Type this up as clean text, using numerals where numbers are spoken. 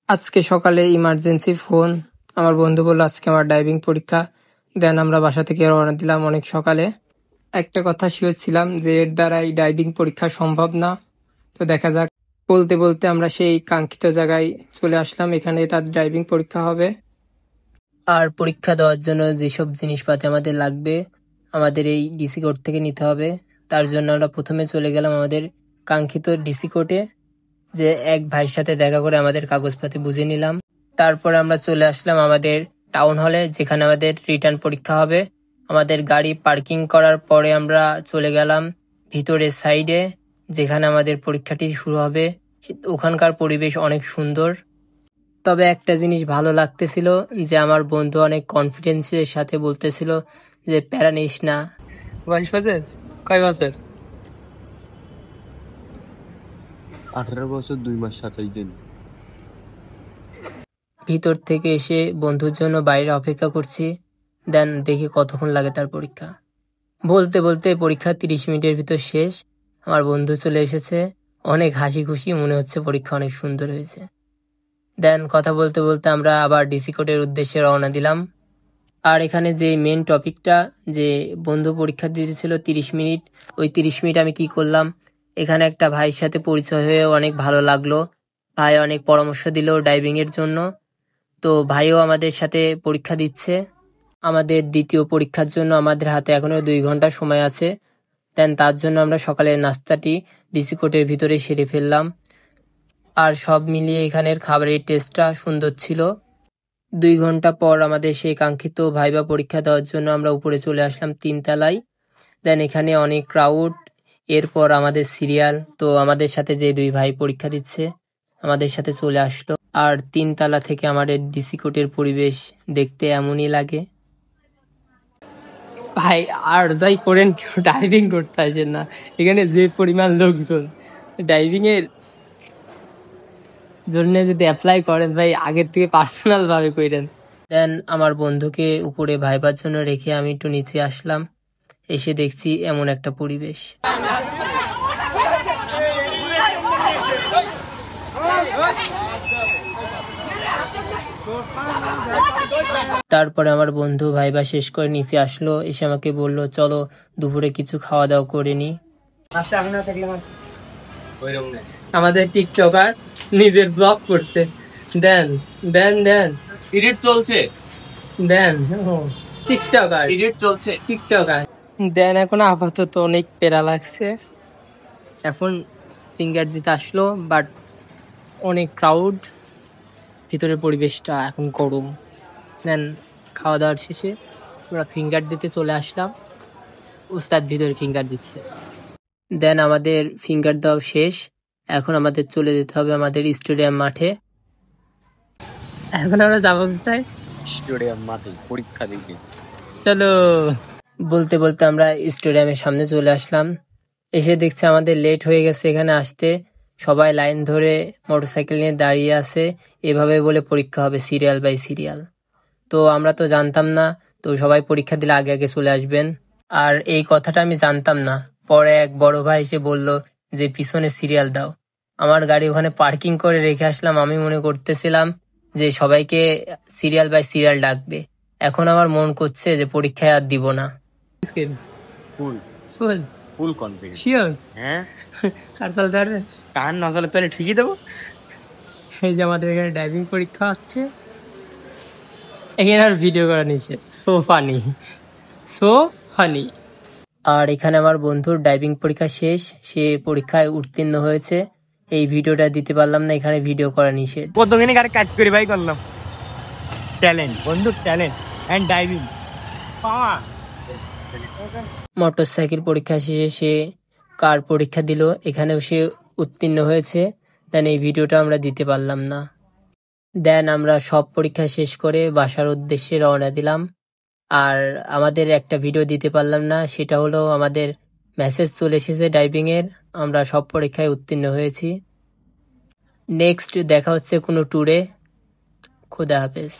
আজকে সকালে emergency phone, আমার বন্ধু বলল আজকে আমার ড্রাইভিং পরীক্ষা। দেন আমরা বাসা থেকে রওনা দিলাম অনেক সকালে। একটা কথা শিওর ছিলাম যে এর দ্বারাই ড্রাইভিং পরীক্ষা সম্ভব না। তো দেখা যাক, বলতে বলতে আমরা সেই কাঙ্ক্ষিত জায়গায় চলে আসলাম। এখানে তার ড্রাইভিং পরীক্ষা হবে। আর পরীক্ষা দেওয়ার জন্য যেসব জিনিসপাতি আমাদের লাগবে আমাদের এই ডিসি কোর্ট থেকে নিতে হবে। তার জন্য আমরা প্রথমে চলে গেলাম আমাদের কাঙ্ক্ষিত ডিসি কোর্টে, যে এক ভাইয়ের সাথে দেখা করে আমাদের কাগজপাতি বুঝে নিলাম। তারপর আমরা চলে আসলাম আমাদের টাউন হলে, যেখানে আমাদের রিটার্ন পরীক্ষা হবে। আমাদের গাড়ি পার্কিং করার পরে আমরা চলে গেলাম ভিতরের সাইডে, যেখানে আমাদের পরীক্ষাটি শুরু হবে। ওখানকার পরিবেশ অনেক সুন্দর। তবে একটা জিনিস ভালো লাগতেছিল যে আমার বন্ধু অনেক কনফিডেন্সের সাথে বলতেছিল যে প্যারা নিস না। 22 বছর? কয় বছর? 18 বছর 2 মাস 27 দিন। ভিতর থেকে এসে বন্ধুর জন্য বাইরে অপেক্ষা করছি। দেন দেখি কতক্ষণ লাগে তার পরীক্ষা। বলতে বলতে পরীক্ষা 30 মিনিটের ভিতর শেষ। আমার বন্ধু চলে এসেছে, অনেক হাসি খুশি, মনে হচ্ছে পরীক্ষা অনেক সুন্দর হয়েছে। দেন কথা বলতে বলতে আমরা আবার ডিসি কোর্টের উদ্দেশ্যে রওনা দিলাম। আর এখানে যে মেন টপিকটা, যে বন্ধু পরীক্ষা দিয়েছিল 30 মিনিট, ওই 30 মিনিট আমি কি করলাম, এখানে একটা ভাইয়ের সাথে পরিচয় হয়ে অনেক ভালো লাগলো। ভাই অনেক পরামর্শ দিল ড্রাইভিং এর জন্য। তো ভাইও আমাদের সাথে পরীক্ষা দিচ্ছে। আমাদের দ্বিতীয় পরীক্ষার জন্য আমাদের হাতে এখনো 2 ঘন্টা সময় আছে। দেন তার জন্য আমরা সকালের নাস্তাটি ডিসি কোর্টের ভিতরে সেরে ফেললাম। আর সব মিলিয়ে এখানের খাবারের টেস্টটা সুন্দর ছিল। 2 ঘন্টা পর আমাদের সেই কাঙ্ক্ষিত ভাইবা পরীক্ষা দেওয়ার জন্য আমরা উপরে চলে আসলাম 3 তলায়। দেন এখানে অনেক ক্রাউড, এরপর আমাদের সিরিয়াল। তো আমাদের সাথে যে 2 ভাই পরীক্ষা দিচ্ছে আমাদের সাথে চলে আসলো। আর 3 তলা থেকে আমাদের ডিসি কোর্টের পরিবেশ দেখতে এমনই লাগে। ভাই আর যাই করেন, কেউ ড্রাইভিং করতে আসেন না। এখানে যে পরিমাণ লোকজন ড্রাইভিং এর জন্য যদি অ্যাপ্লাই করেন ভাই, আগের থেকে পার্সোনাল ভাবে করেন। দেন আমার বন্ধুকে উপরে ভাইবার জন্য রেখে আমি একটু নিচে আসলাম। এসে দেখছি এমন একটা পরিবেশ। তারপরে আমার বন্ধু ভাইবা শেষ করে নিচে আসলো, এসে আমাকে বলল চলো দুপুরে কিছু খাওয়া দাওয়া করে নি। আমাদের টিকটকার নিজের ব্লগ করছে। দেন দেন দেন এডিট চলছে, দেন টিকটকার, এডিট চলছে টিকটকার। দেন এখন আপাতত অনেক পেরা লাগছে। এখন ফিঙ্গার দিতে আসলো, বাট অনেক ক্রাউড, ভিতরের পরিবেশটা এখন গরম। দেন খাওয়া দাওয়ার শেষে আমরা ফিঙ্গার দিতে চলে আসলাম। উস্তাদ ভিতরে ফিঙ্গার দিচ্ছে। দেন আমাদের ফিঙ্গার দেওয়া শেষ। এখন আমাদের চলে যেতে হবে আমাদের স্টেডিয়াম মাঠে। এখন আমরা যাবো কোথায়? স্টেডিয়াম মাঠে পরীক্ষা দিতে। চলো। বলতে বলতে আমরা স্টেডিয়ামের সামনে চলে আসলাম। এসে দেখছি আমাদের লেট হয়ে গেছে এখানে আসতে। সবাই লাইন ধরে মোটরসাইকেল নিয়ে দাঁড়িয়ে আছে, এভাবে বলে পরীক্ষা হবে সিরিয়াল বাই সিরিয়াল। তো আমরা তো জানতাম না, তো সবাই পরীক্ষা দিলে আগে আগে চলে আসবেন। আর এই কথাটা আমি জানতাম না। পরে এক বড় ভাই এসে বলল যে পিছনে সিরিয়াল দাও। আমার গাড়ি ওখানে পার্কিং করে রেখে আসলাম। আমি মনে করতেছিলাম যে সবাইকে সিরিয়াল বাই সিরিয়াল ডাকবে। এখন আমার মন করছে যে পরীক্ষায় আর দিব না। ফুল ফুল ফুল কনফিডেন্স। শিওর? হ্যাঁ, আর চলতে পারবে? কান না চলে তাহলে ঠিকই দেবো। এই যে আমাদের এখানে ড্রাইভিং পরীক্ষা হচ্ছে, এখানে আর ভিডিও করা নিষেধ। So funny, so funny. আর এখানে আমার বন্ধুর ড্রাইভিং পরীক্ষা শেষ, সে পরীক্ষায় উত্তীর্ণ হয়েছে। এই ভিডিওটা দিতে পারলাম না, এখানে ভিডিও করা নিষেধ। কতখানি গাড়ি কাজ করে ভাই করলাম। ট্যালেন্ট, বন্ধুর ট্যালেন্ট এন্ড ড্রাইভিং পাওয়া। মোটরসাইকেল পরীক্ষা শেষে সে কার পরীক্ষা দিল, এখানেও সে উত্তীর্ণ হয়েছে। দেন এই ভিডিওটা আমরা দিতে পারলাম না। দেন আমরা সব পরীক্ষা শেষ করে বাসার উদ্দেশ্যে রওনা দিলাম। আর আমাদের একটা ভিডিও দিতে পারলাম না, সেটা হলো আমাদের মেসেজ চলে এসেছে ড্রাইভিং এর, আমরা সব পরীক্ষায় উত্তীর্ণ হয়েছি। নেক্সট দেখা হচ্ছে কোনো ট্যুরে। খুদা হাফেজ।